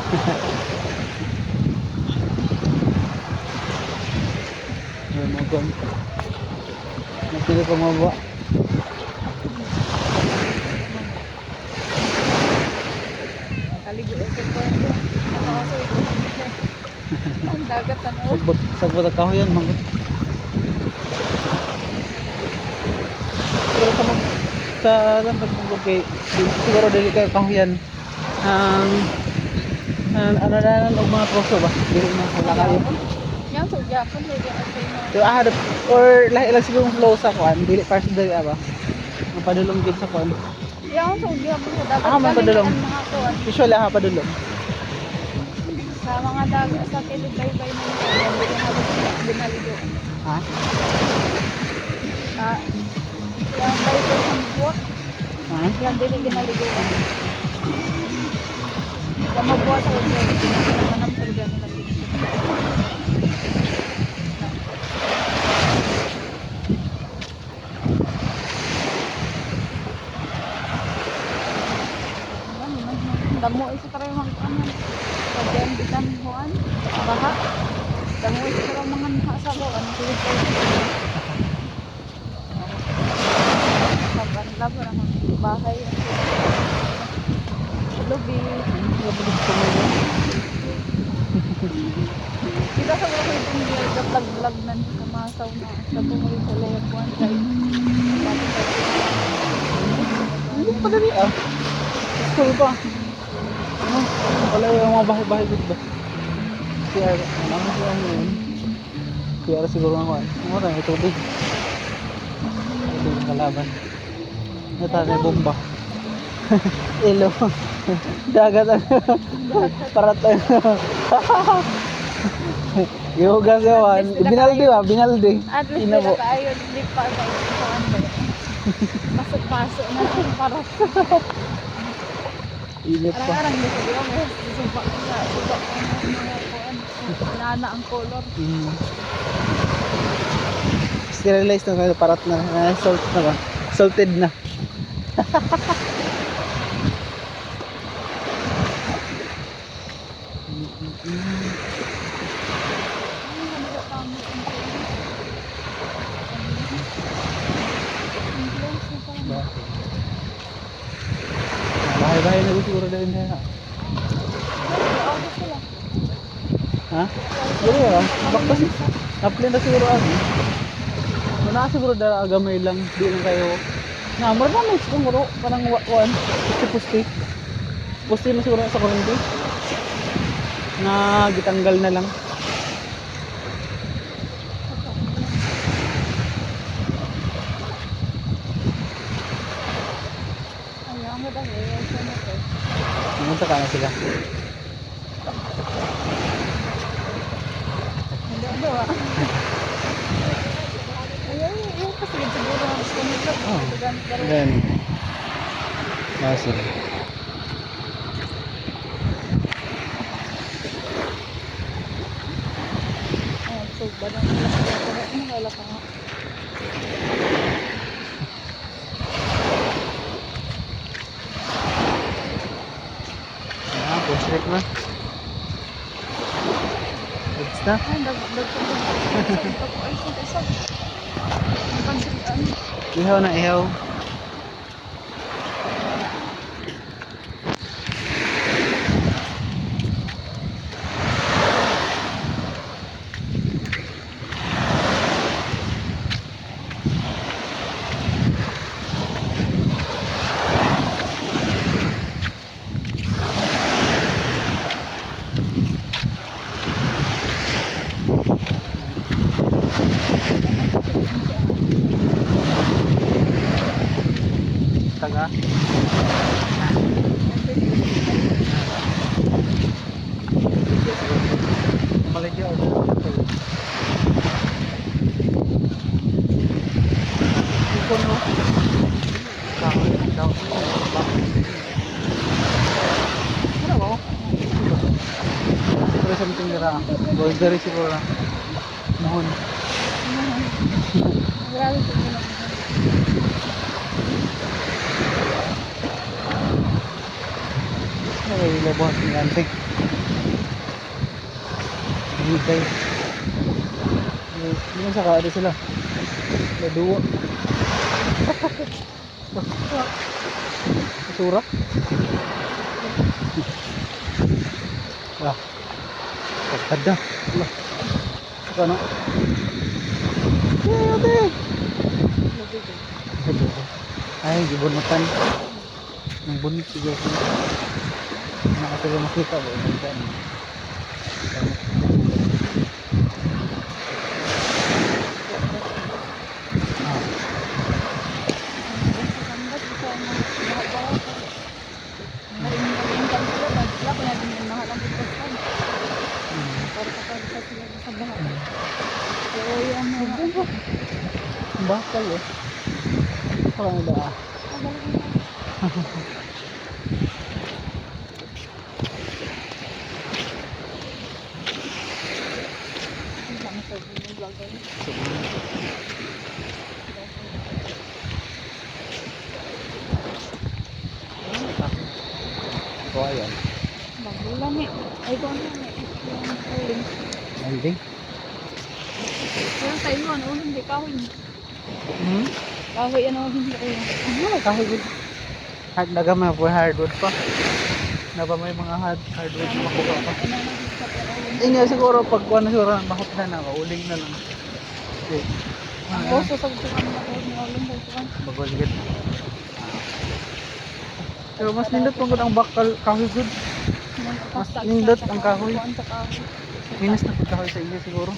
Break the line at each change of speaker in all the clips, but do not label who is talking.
Magam. Napili ko mababa.
Kaligo sa kwento. Ang dagat ano.
Sagbot ang kahoyan, mangot. Pero sa lambat mo kay siguro dili kayo kahoyan. Ano na ng mga troso ba? Dili na wala kayo.
Yang sa Japan lagi ako na.
So or lahi lang siguro flow sa kwan, dili parts dili ba? Ang padulong gid sa kwan.
Yang sa Japan sa dagat.
Man padulong.
Mga kuwan.
Usually padulong.
Sa mga dagat sa tilibaybay na binaligo.
Ha?
Yang bayo sa buwak.
Ha?
Yang dili ginaligo. Yang mabuhat sa ulo. Manam sa ulo nila. Damo isa karay mga pagyan bitan huan baha. Damo isa karay mga sa ko ano tuwid ko. Saban labo na bahay. Lubi. Kita sa mga hindi vlog nan sa masaw na sa tungkol sa layak kuan kay.
Ano pa dali ah? School pa. Ano? Wala yung mga bahay-bahay dito ba? Kaya, ano siya yun? Kaya siguro nga kwan. Ano tayo, may tubig. Ito yung kalaban. Ito tayo, bomba. Ilo. Dagat ano. Parat ano. Yogas yawan. Binaldi ba? Binaldi.
At least
Inabo.
sila tayo hindi pa sa kuan ba. Pasok-pasok na ang parat.
Init pa.
Arang-arang dito diyo may susupak na subak ang mga kuan. Nana ang color.
Sterilize na kayo, parat na. Salt na ba? Salted na. Bahay-bahay na siguro din na. Ha? Siguro ya. Bakit kasi na-plan na siguro ano. Wala siguro dala agamay lang, di lang kayo. Na mo na may siguro parang one pusti. Pusti mo siguro sa kurente. Na gitanggal na lang.
Ayaw mo dahil sa nato.
Pumunta ka na sila.
Hindi ano ah. Ayaw kasi siguro ang kumita.
Then, masih.
So, badang ano wala pa nga.
Ah, pushrik na. Goods na.
Ay, ay, isa. Ang pansilan.
Ihaw na ihaw. Taga. Malaysia udah. Kono. Daw. Ano ba? Siguro something nila. Boundary siguro na. Mohon.
Grabe po nila.
Ay, sila buhat ni Antik. Hintay. Hindi man saka ada sila. Laduwa. Surah. Ah. Pagkada. Allah. Ano? Ate. Ay, gibunutan. Ang bunit siguro. Nakasila makita ba? Bakal eh. Parang ada. So ayan.
Bagulan eh. Ay, kung ano eh. Yung uling.
Ending.
Pero sa iyo, ano uling di kahoy. Kahoy, ano uling di kahoy.
Ano kahoy good. Hard na gamay po hardwood pa. Na ba may mga hardwood makuha pa. Ini siguro pag kuha na siguro mahot na uling na lang. Okay.
Ang boso sa gusto kami na uling boso ka.
Baguligid. Pero mas nindot pang ang bakal kahoy good. Mas nindot ang kahoy. Minus na kahoy sa iyo siguro.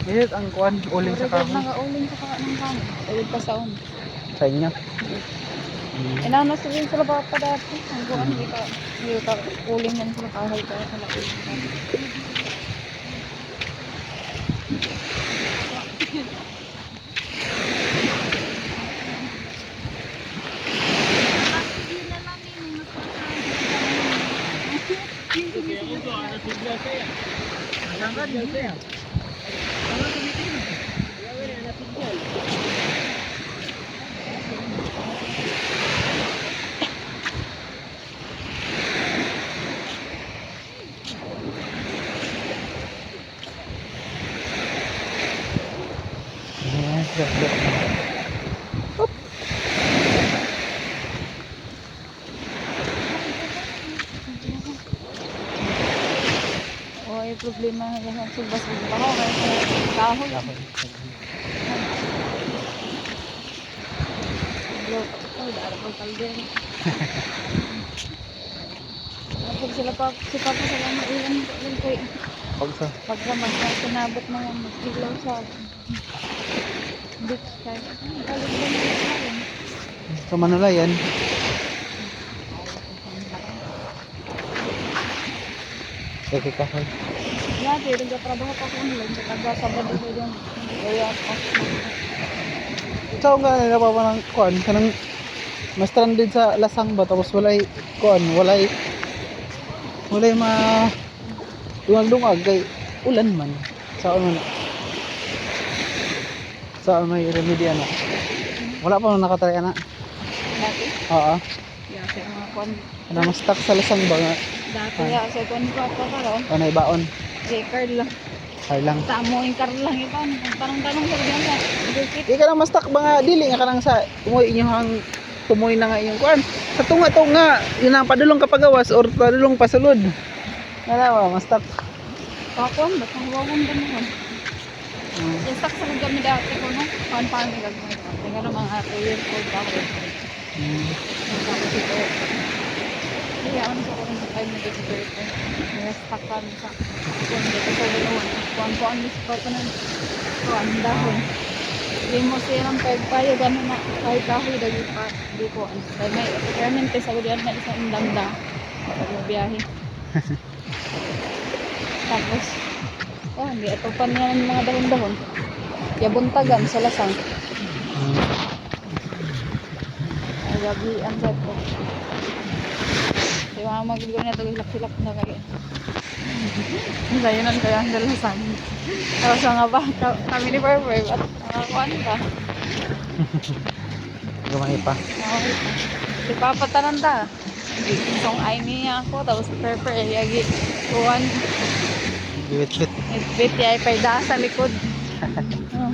Minit ang kuan uling sa kahoy.
Nag-uling sa ng kahoy. Ayun pa saon.
Sa inyo.
Inanas rin sila ba pa dati. Ang kuan hindi ka uling lang sila kahoy kaya sila uling. Ay, problema na yan. Subas mo ba ako? Kahoy. Ay, dara ko kalden. Kapag sila pa, si Papa sa mga ilan ko eh. Pagramag na sinabot na yan, magkilaw sa beach kahit. Kalden na yan.
Sa Manila yan. Kaya kahoy.
Yeah, pero nagtrabaho pa ko online sa taga-Sabado ko dyan. Kaya ako.
So nga nila pa ng kuan kanang mas stranded sa lasang ba tapos walay kuan walay ma dungag kay ulan man saan may remedy ana wala pa nang nakatry ana
Dati?
oo
Yeah, sa mga kwan.
ana mas stuck sa lasang ba nga
Dati ya, sa kwan ko pa karon.
ano ibaon
Record lang.
ay lang
Tamo yung car lang ito. Tanong-tanong sa diyan sa. Dikit.
di ka lang mas stuck ba nga dili nga kanang sa tumoy inyong tumoy na nga inyong kuan sa tunga yun ang padulong kapagawas or padulong pasulod wala ba mas stuck
Pakon, ba't ang huwagong ganun? Yung stuck sa kami dati ko, no? Paano gagawin? Tingnan naman 2 years old ako. Tapos ito. Hindi, ako nasa ko rin sa 5 minutes ito. May stuck kami sa kung dito sa ganoon. Kung ang miss pa ng kuwan dahon. Hindi mo sirang 5 payo, gano'n na kahit kahoy dagi pa. Hindi ko, may experiment sa ulian na isang damda. Pag biyahe. Tapos, hindi ito pa niya ng mga dahon-dahon. Kaya buntagan sa lasang. Ay, gabi, ang sad ko. Di ba mag-igo na ito, hilak-hilak na kayo. Sayunan kaya ang dalasang. Tapos nga ba, kami ni Perverb at nakakuan ka.
Gumay pa
Okay pa. Si Papa Tananda. Isang ay niya ako, tapos pepper, yagi, kuhan,
Bit-bit.
bit, yay, payda sa likod. Oh.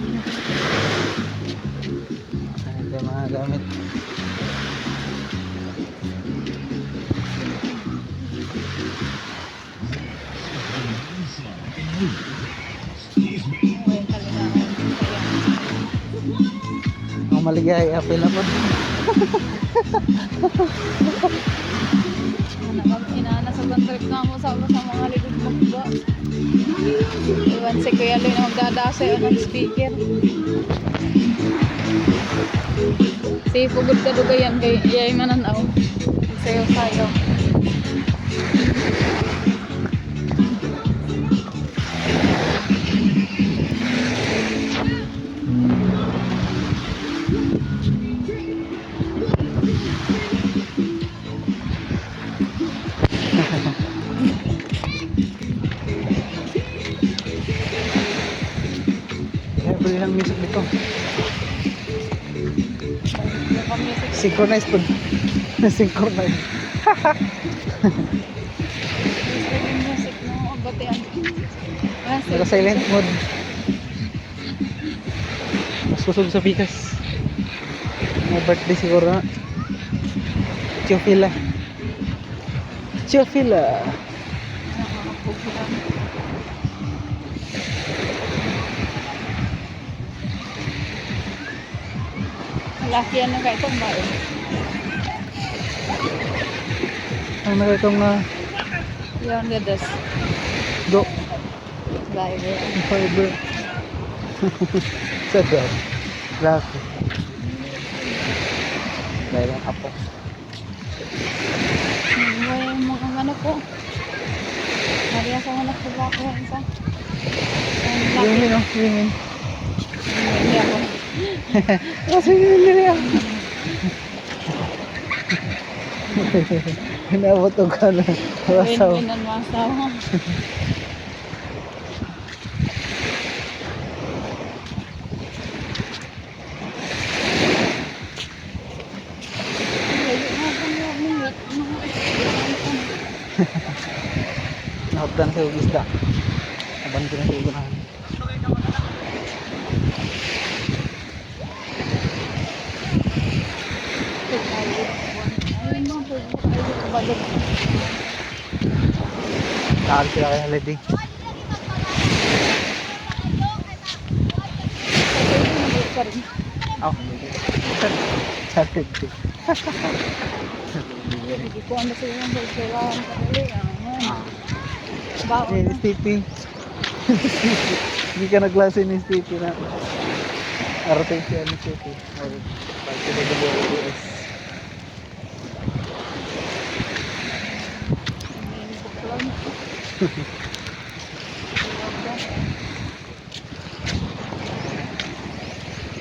Ito yung mga gamit.
Ngayon talaga ako.
Ang maligay, apil na po.
Inaana sa trip na ako sa mga likod magba. Iwan si Kuya Loy na magdadasa yun ng speaker. Si pugod ka dugayan kay iyay mananaw. Sayo-sayo.
Bili ng music dito.
Yung pa-music.
Synchronize po. Synchronize.
Yung music no, batian.
Naka silent mode. Mas kusog sa pikas. May birthday siguro na. Chofila. Chofila.
Laki yan na kayo itong bae.
Ang nakitong
Yung gadas.
do.
Bae ba yan?
Fiber. Sadap. Laki. Dahil ang apo.
Yung mga ano po. Maria sa mga nagsabako yan sa. Ang laki.
Yun o. Yun.
Hindi ako.
Kasi yun nila. Hinabotog ka na. Wasaw.
Win-win ang masawa.
Nakapdan sa isda. Aban ko na sa ugunahan. Taal sila kay holiday. Oh. Saturday.
Hindi ko ano sila yung kailangan kadali. Baon
Eh,
na.
Stippy. Hindi ka naglase ni Stippy na. Arating siya ni Stippy. Or pag sila WS.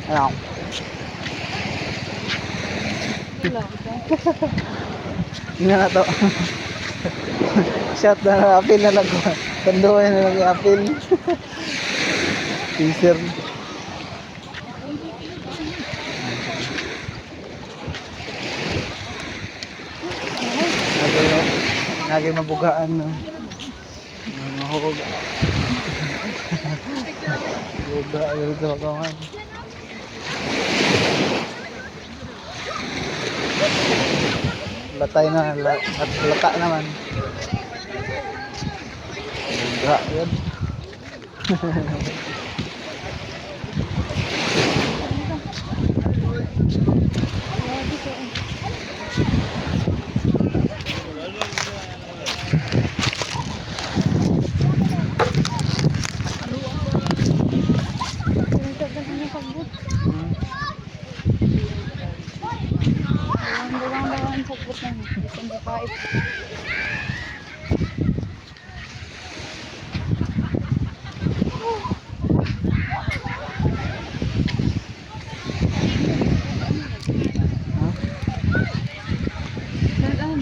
Ano?
Wala ko.
Tingnan na to. Shot na apil na lang ko. Tanduan na lang yung apil. Teaser. Nagay mabugaan no. Mahugog. Buga ayun sa kawan. Latay na, lata naman. Buga yun.
Ang sagbot ng isang bukait. Dagan.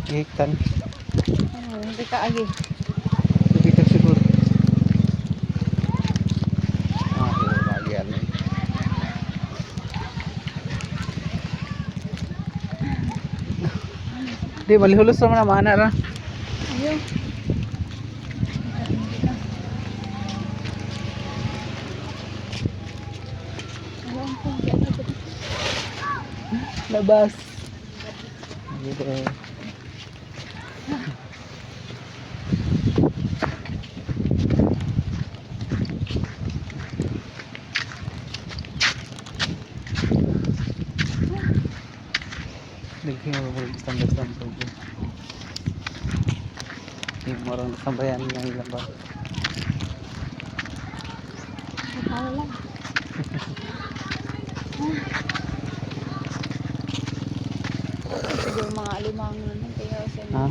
Hiktan.
Hindi ka agi.
Hiktan siguro. Bagian. Di, malihulos naman na mana ra.
Ayun. Alam ko, ano ba?
Labas. Dito. Daging mo standard-standard ko. Yung marang sambayan ng ilang ba?
Nakala lang. Siguro mga alimang naman kaya sa
Ha?